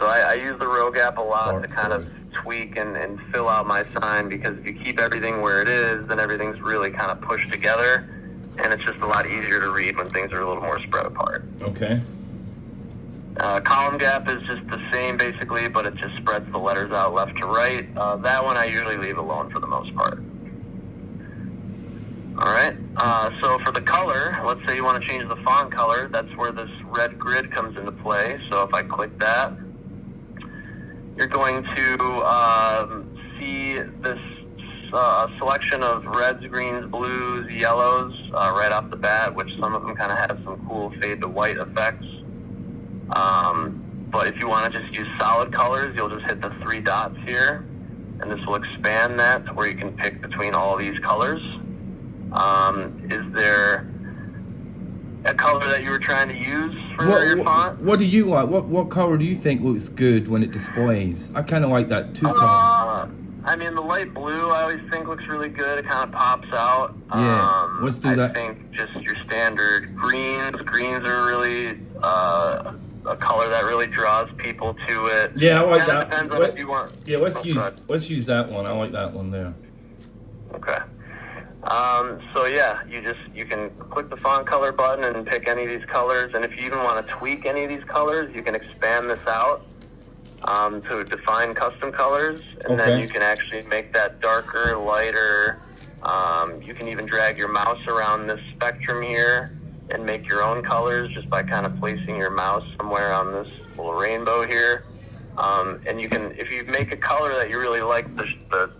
So I use the row gap a lot Dark to kind of tweak and fill out my sign, because if you keep everything where it is, then everything's really kind of pushed together, and it's just a lot easier to read when things are a little more spread apart. Okay. Column gap is just the same basically, but it just spreads the letters out left to right. That one I usually leave alone for the most part. Alright, so for the color, let's say you want to change the font color, that's where this red grid comes into play. So if I click that, you're going to see this selection of reds, greens, blues, yellows right off the bat, which some of them kind of have some cool fade to white effects. But if you want to just use solid colors, you'll just hit the 3 dots here, and this will expand that to where you can pick between all these colors. Is there a color that you were trying to use for your font? What do you like? What color do you think looks good when it displays? I kind of like that 2 color. I mean, the light blue I always think looks really good. It kind of pops out. Yeah, let's do that. I think just your standard greens. Greens are really a color that really draws people to it. Yeah, I like that. Depends on if you want. Yeah, let's use that one. I like that one there. Okay. So yeah, you can click the font color button and pick any of these colors, and if you even want to tweak any of these colors, you can expand this out to define custom colors, and then you can actually make that darker, lighter. You can even drag your mouse around this spectrum here and make your own colors just by kind of placing your mouse somewhere on this little rainbow here. And you can, if you make a color that you really like the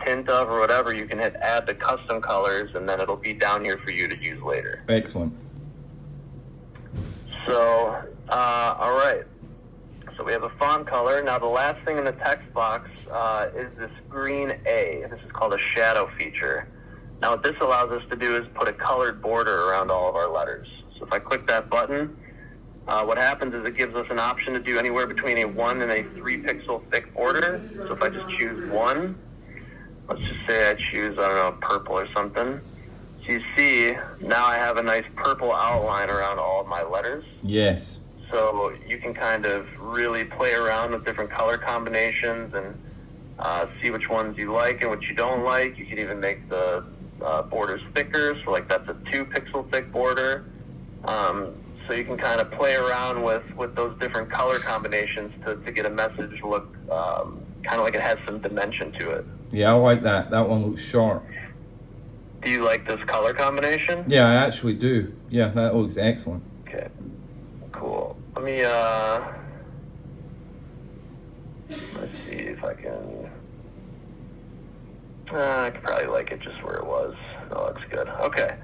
tint of or whatever, you can hit add the custom colors, and then it'll be down here for you to use later. Excellent. So, all right. So we have a font color. Now the last thing in the text box is this green A. This is called a shadow feature. Now what this allows us to do is put a colored border around all of our letters. So if I click that button, what happens is it gives us an option to do anywhere between a 1 and a 3 pixel thick border. So if I just choose 1, let's just say I choose, I don't know, purple or something. So you see, now I have a nice purple outline around all of my letters. Yes. So you can kind of really play around with different color combinations and see which ones you like and what you don't like. You can even make the borders thicker, so like that's a 2 pixel thick border. So you can kind of play around with those different color combinations to get a message look kind of like it has some dimension to it. Yeah, I like that. That one looks sharp. Do you like this color combination? Yeah, I actually do. Yeah, that looks excellent. Okay, cool. Let me, let's see if I can, I could probably like it just where it was. That looks good. Okay.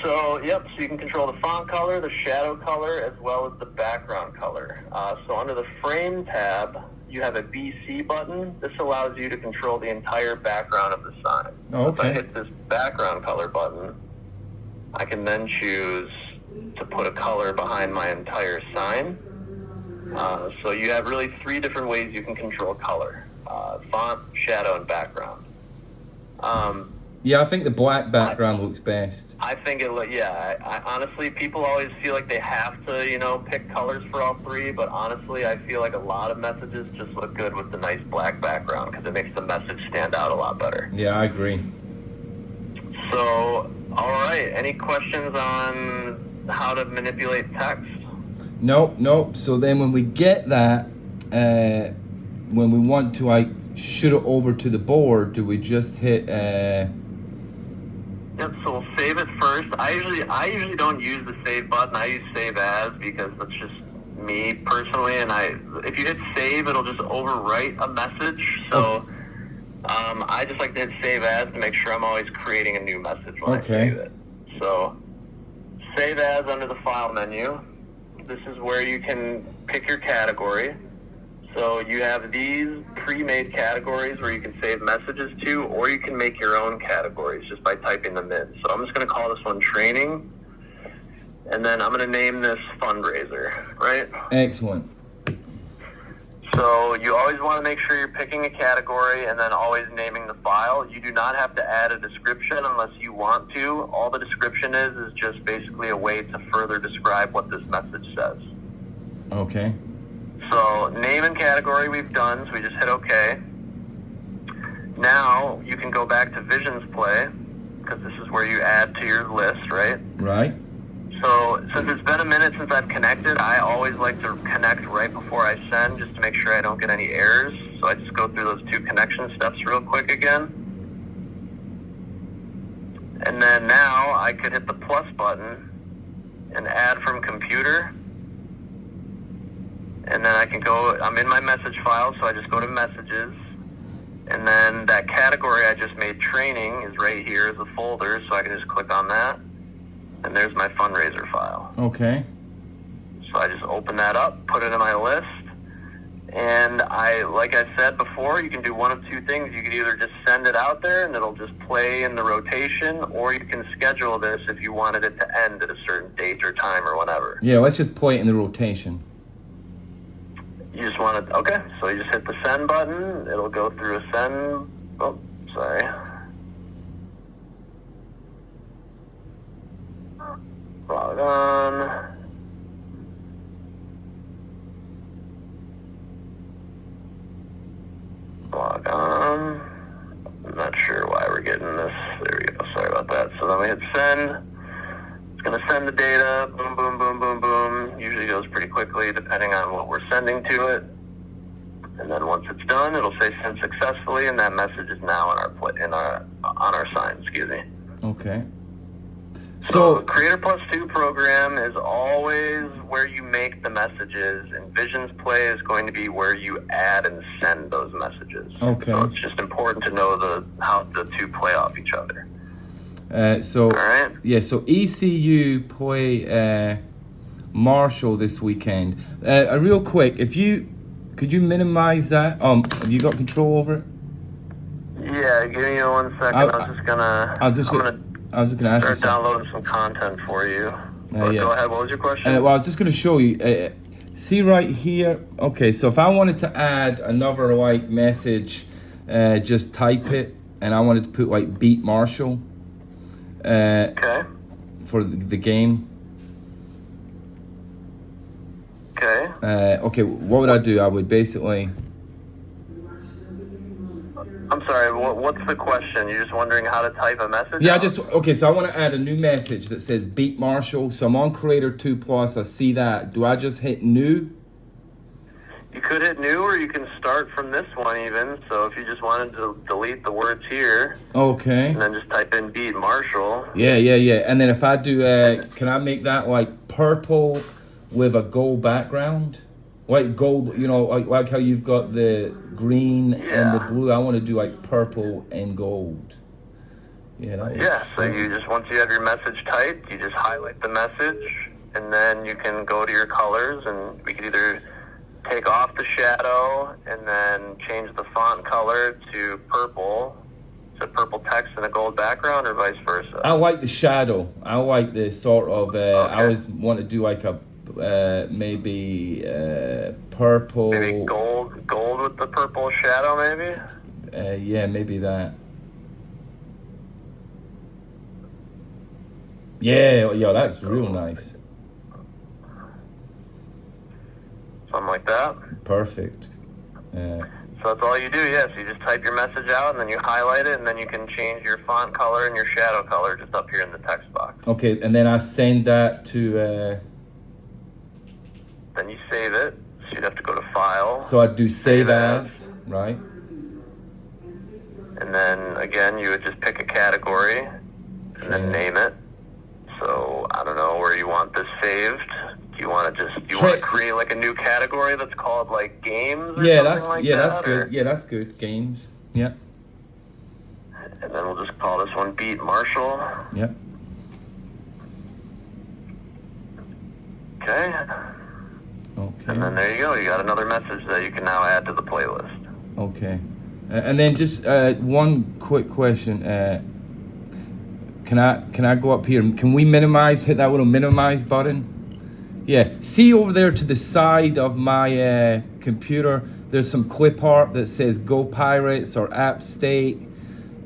So, yep, so you can control the font color, the shadow color, as well as the background color. So under the frame tab, you have a BC button. This allows you to control the entire background of the sign. Oh, okay. So if I hit this background color button, I can then choose to put a color behind my entire sign. So you have really 3 different ways you can control color: font, shadow, and background. Yeah, I think the black background looks best. I think I honestly, people always feel like they have to, pick colors for all 3, but honestly, I feel like a lot of messages just look good with the nice black background because it makes the message stand out a lot better. Yeah, I agree. So, all right, any questions on how to manipulate text? Nope. So then when we get that, when we want to shoot it over to the board, do we just hit Yep, so we'll save it first. I usually don't use the save button. I use save as because that's just me personally, and if you hit save, it'll just overwrite a message. So I just like to hit save as to make sure I'm always creating a new message when I save it. So save as under the file menu. This is where you can pick your category. So you have these pre-made categories where you can save messages to, or you can make your own categories just by typing them in. So I'm just going to call this one training, and then I'm going to name this fundraiser, right? Excellent. So you always want to make sure you're picking a category and then always naming the file. You do not have to add a description unless you want to. All the description is just basically a way to further describe what this message says. Okay. So name and category we've done, so we just hit OK. Now you can go back to Visions Play, because this is where you add to your list, right? Right. So since it's been a minute since I've connected, I always like to connect right before I send, just to make sure I don't get any errors. So I just go through those 2 connection steps real quick again. And then now I could hit the plus button and add from computer. And then I can go, I'm in my message file, so I just go to messages. And then that category I just made, training, is right here as a folder, so I can just click on that. And there's my fundraiser file. Okay. So I just open that up, put it in my list. And like I said before, you can do one of 2 things. You can either just send it out there and it'll just play in the rotation, or you can schedule this if you wanted it to end at a certain date or time or whatever. Yeah, let's just play it in the rotation. You just want to, okay, so you just hit the send button. It'll go through a send, oh, sorry. Log on. Log on. I'm not sure why we're getting this. There we go, sorry about that. So then we hit send. It's going to send the data, boom, boom, boom, boom, boom. Usually goes pretty quickly depending on what we're sending to it. And then once it's done, it'll say send successfully, and that message is now on our sign, excuse me. Okay. So Creator Plus 2 program is always where you make the messages, and Visions Play is going to be where you add and send those messages. Okay. So it's just important to know how the 2 play off each other. So all right. Yeah, so ECU play Marshall this weekend. Real quick, could you minimize that? Have you got control over it? Yeah, give me 1 second. I was just gonna ask you start downloading some content for you. Yeah. Go ahead. What was your question? Well, I was just gonna show you. See right here. Okay, so if I wanted to add another message, just type it, and I wanted to put beat Marshall. Okay. For the game. Okay. Okay, what would I do? I would basically... I'm sorry, what's the question? You're just wondering how to type a message? Yeah, okay, so I want to add a new message that says beat Marshall. So I'm on Creator 2 Plus, I see that. Do I just hit new? You could hit new, or you can start from this one even. So if you just wanted to delete the words here. Okay. And then just type in beat Marshall. Yeah. And then if I do, can I make that purple with a gold background? Gold, like how you've got the green and the blue. I want to do purple and gold. Yeah. So you just, once you have your message typed, you just highlight the message, and then you can go to your colors, and we could either take off the shadow and then change the font color to purple text and a gold background, or vice versa. I like the shadow. I like the sort of, I always want to do maybe purple. Maybe gold with the purple shadow, maybe? Yeah, maybe that. Yeah, that's real nice. Something like that? Perfect. So that's all you do, yes. You just type your message out, and then you highlight it, and then you can change your font color and your shadow color just up here in the text box. Okay, and then I send that to... Then you save it, so you'd have to go to File. So I'd do Save As, right? And then, again, you would just pick a category, and then name it. So, I don't know where you want this saved. Do you want to create a new category that's called games or something that's good. Yeah, that's good. Games. Yeah. And then we'll just call this one Beat Marshall. Yep. Okay. And then there you go. You got another message that you can now add to the playlist. Okay. And then just one quick question. Can I go up here? Can we hit that little minimize button? Yeah. See over there to the side of my computer, there's some clip art that says Go Pirates or App State.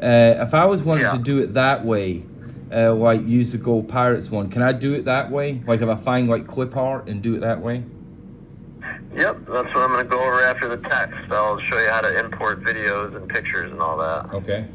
If I was wanting to do it that way, use the Go Pirates one, can I do it that way? If I find clip art and do it that way? Yep, that's what I'm going to go over after the text. I'll show you how to import videos and pictures and all that. Okay.